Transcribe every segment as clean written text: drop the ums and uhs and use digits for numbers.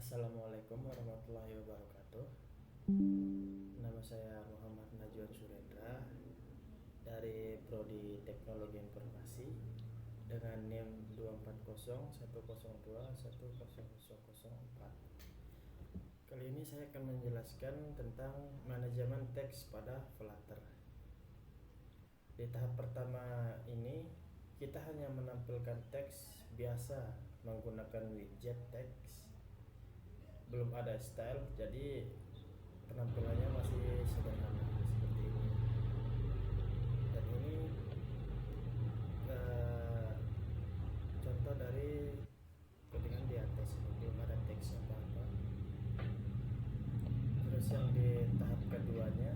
Assalamualaikum warahmatullahi wabarakatuh. Nama saya Muhammad Najwan Surendra dari Prodi Teknologi Informasi dengan NIM 2401021021004. Kali ini saya akan menjelaskan tentang manajemen teks pada Flutter. Di tahap pertama ini kita hanya menampilkan teks biasa menggunakan widget teks. Belum ada style, jadi penampilannya masih sederhana seperti ini. Dan ini contoh dari codingan di atas, ini belum ada teks apa-apa. Terus yang di tahap keduanya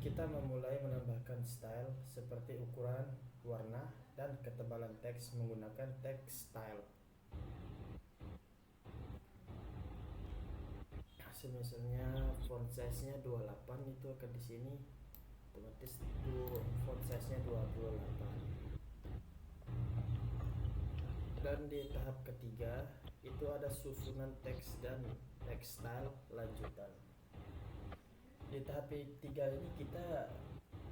kita memulai menambahkan style seperti ukuran, warna, dan ketebalan teks menggunakan text style. Misalnya font size-nya 28, itu akan di sini otomatis itu font size-nya 28. Dan di tahap ketiga itu ada susunan teks dan text style lanjutan. Di tahap ketiga ini kita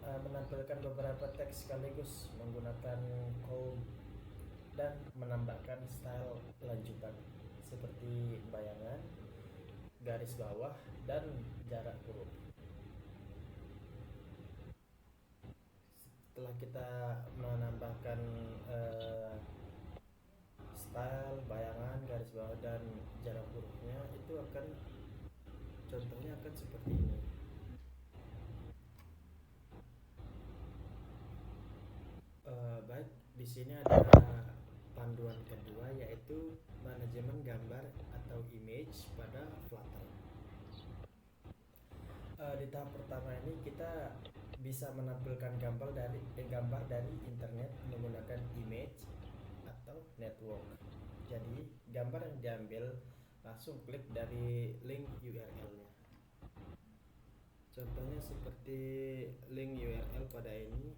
menampilkan beberapa teks sekaligus menggunakan column dan menambahkan style lanjutan seperti bayangan, garis bawah, dan jarak huruf. Setelah kita menambahkan style, bayangan, garis bawah, dan jarak hurufnya, itu akan contohnya akan seperti ini. Baik, di sini ada panduan kedua, yaitu manajemen gambar atau image pada Flutter. Di tahap pertama ini kita bisa menampilkan gambar dari internet menggunakan image atau network. Jadi gambar yang diambil langsung klik dari link URL-nya. Contohnya seperti link URL pada ini,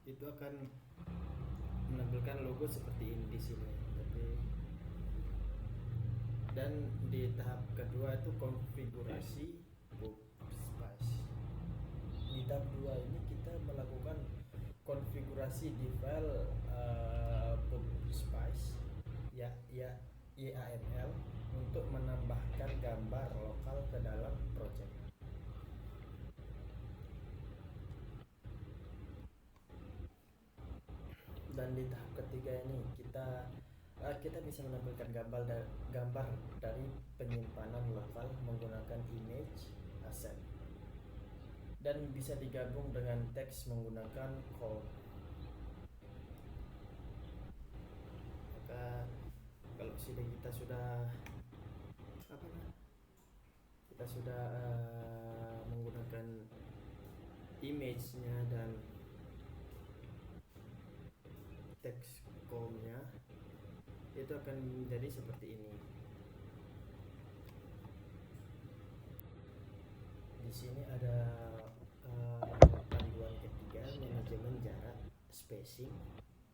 itu akan menampilkan logo seperti ini di sini. Dan di tahap kedua itu konfigurasi book space. Di tahap 2 ini kita melakukan konfigurasi di file book space YAML untuk menambahkan gambar lokal ke dalam project. Dan di tahap ketiga ini kita bisa menampilkan gambar dari penyimpanan lokal menggunakan image asset dan bisa digabung dengan teks menggunakan column. Maka kalau kita sudah menggunakan image-nya dan teks column-nya, itu akan menjadi seperti ini. Di sini ada panduan ketiga, manajemen jarak, spacing,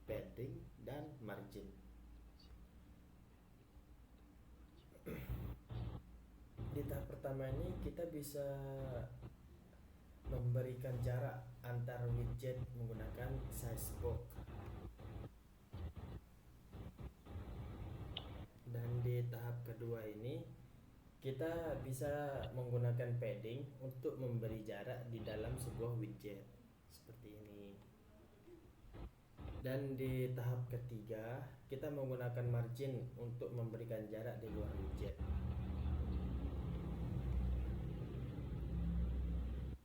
padding, dan margin. Di tahap pertama ini kita bisa memberikan jarak antar widget menggunakan size box. Dan di tahap kedua ini kita bisa menggunakan padding untuk memberi jarak di dalam sebuah widget seperti ini. Dan di tahap ketiga kita menggunakan margin untuk memberikan jarak di luar widget.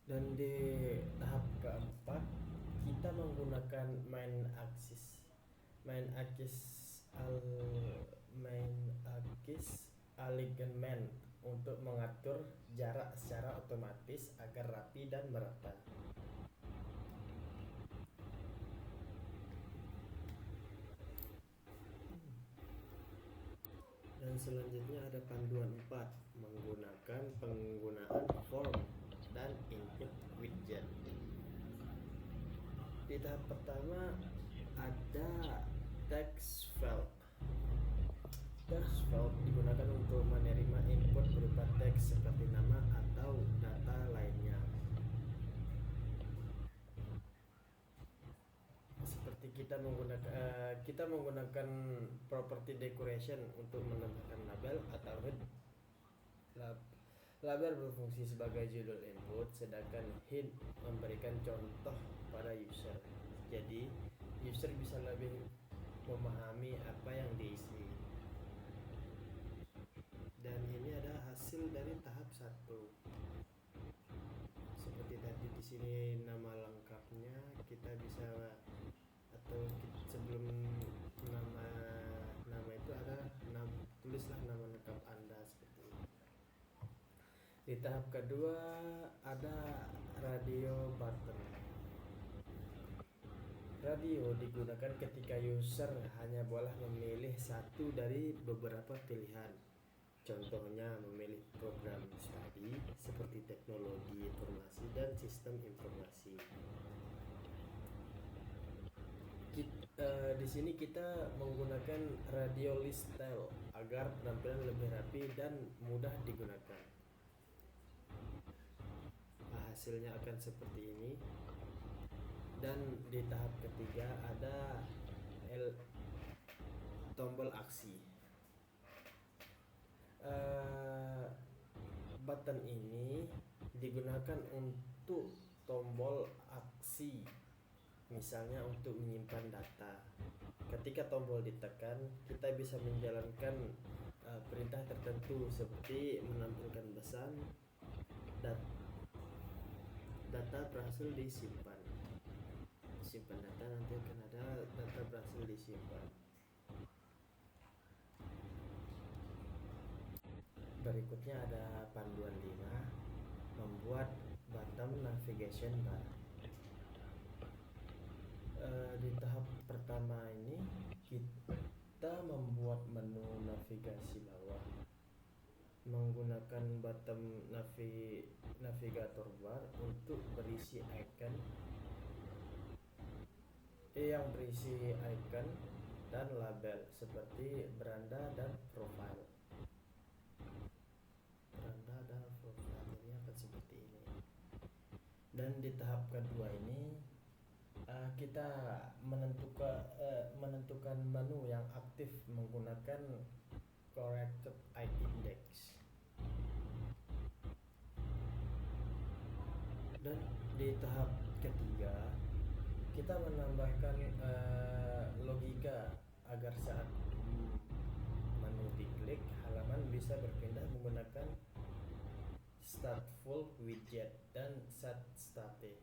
Dan di tahap keempat kita menggunakan main axis alignment untuk mengatur jarak secara otomatis agar rapi dan merata. Dan selanjutnya ada panduan 4, menggunakan penggunaan form dan input widget. Di tahap pertama ada text field Text field digunakan untuk menerima input berupa teks seperti nama atau data lainnya. Seperti kita menggunakan property decoration untuk menambahkan label atau head. Label berfungsi sebagai judul input, sedangkan hint memberikan contoh pada user. Jadi user bisa lebih memahami apa yang diisi. Dan ini ada hasil dari tahap 1. Seperti tadi di sini nama lengkapnya kita bisa, atau sebelum nama itu ada tulislah nama lengkap Anda seperti ini. Di tahap kedua ada radio button. Radio digunakan ketika user hanya boleh memilih satu dari beberapa pilihan. Contohnya memilih program studi seperti teknologi informasi dan sistem informasi. Di sini kita menggunakan radio list style agar penampilan lebih rapi dan mudah digunakan. Hasilnya akan seperti ini. Dan di tahap ketiga ada tombol aksi. Button ini digunakan untuk tombol aksi, misalnya untuk menyimpan data. Ketika tombol ditekan, kita bisa menjalankan perintah tertentu seperti menampilkan pesan, data berhasil disimpan. Simpan data, nanti akan ada data berhasil disimpan. Berikutnya ada panduan 5, membuat bottom navigation bar. Di tahap pertama ini kita membuat menu navigasi bawah menggunakan bottom navigator bar untuk berisi icon dan label seperti beranda dan profile. Ini akan seperti ini. Dan di tahap kedua ini kita menentukan menu yang aktif menggunakan corrected index. Dan di tahap ketiga kita menambahkan logika agar saat menu diklik halaman bisa berpindah menggunakan start full widget dan set state.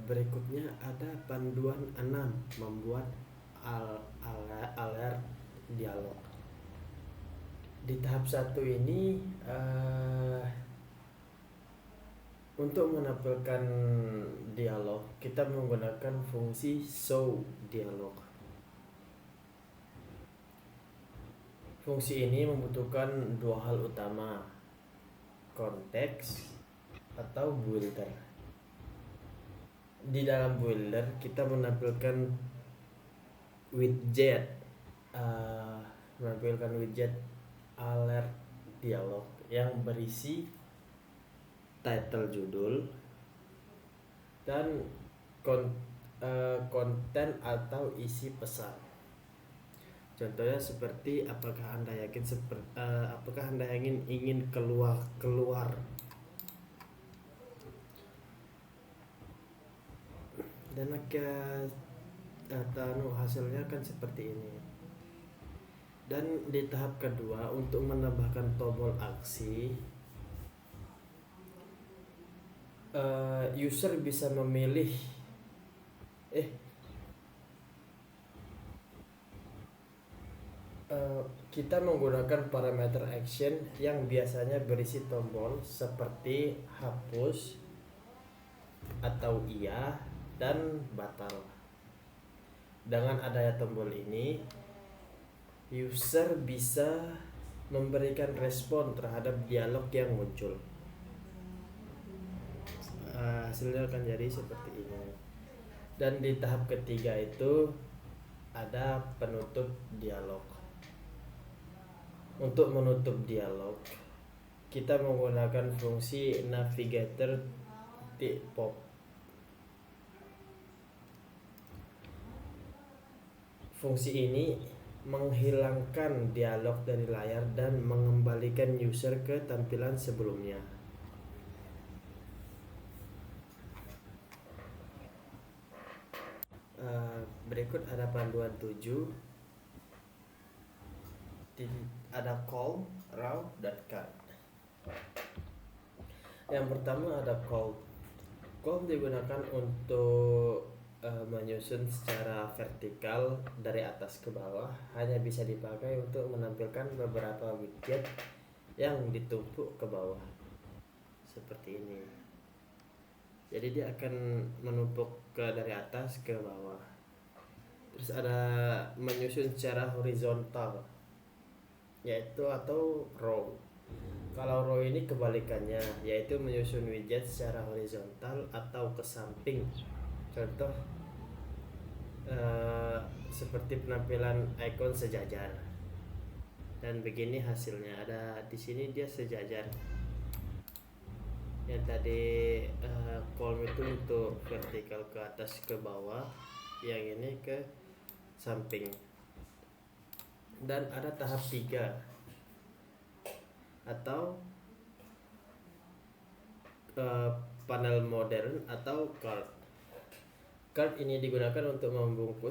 Berikutnya ada panduan 6, membuat alert dialog. Di tahap 1 ini untuk menampilkan dialog kita menggunakan fungsi show dialog. Fungsi ini membutuhkan dua hal utama, konteks atau builder. Di dalam builder kita menampilkan widget alert dialog yang berisi title judul dan konten atau isi pesan. Contohnya seperti apakah Anda ingin keluar. Dan hasilnya kan seperti ini. Dan di tahap kedua untuk menambahkan tombol aksi, user bisa memilih kita menggunakan parameter action yang biasanya berisi tombol seperti hapus atau iya dan batal. Dengan adanya tombol ini, user bisa memberikan respon terhadap dialog yang muncul. hasilnya akan jadi seperti ini. Dan di tahap ketiga itu ada penutup dialog. Untuk menutup dialog, kita menggunakan fungsi navigator pop. Fungsi ini menghilangkan dialog dari layar dan mengembalikan user ke tampilan sebelumnya. Berikut ada panduan 7. Ada call, route, dan cut. Yang pertama ada call. Call digunakan untuk menyusun secara vertikal dari atas ke bawah. Hanya bisa dipakai untuk menampilkan beberapa widget yang ditumpuk ke bawah seperti ini. Jadi dia akan menumpuk dari atas ke bawah. Terus ada menyusun secara horizontal, yaitu atau row. Kalau row ini kebalikannya, yaitu menyusun widget secara horizontal atau ke samping. Contoh seperti penampilan icon sejajar. Dan begini hasilnya. Ada di sini dia sejajar. Yang tadi column itu untuk vertikal ke atas ke bawah, yang ini ke samping. Dan ada tahap 3 atau panel modern atau card. Card ini digunakan untuk membungkus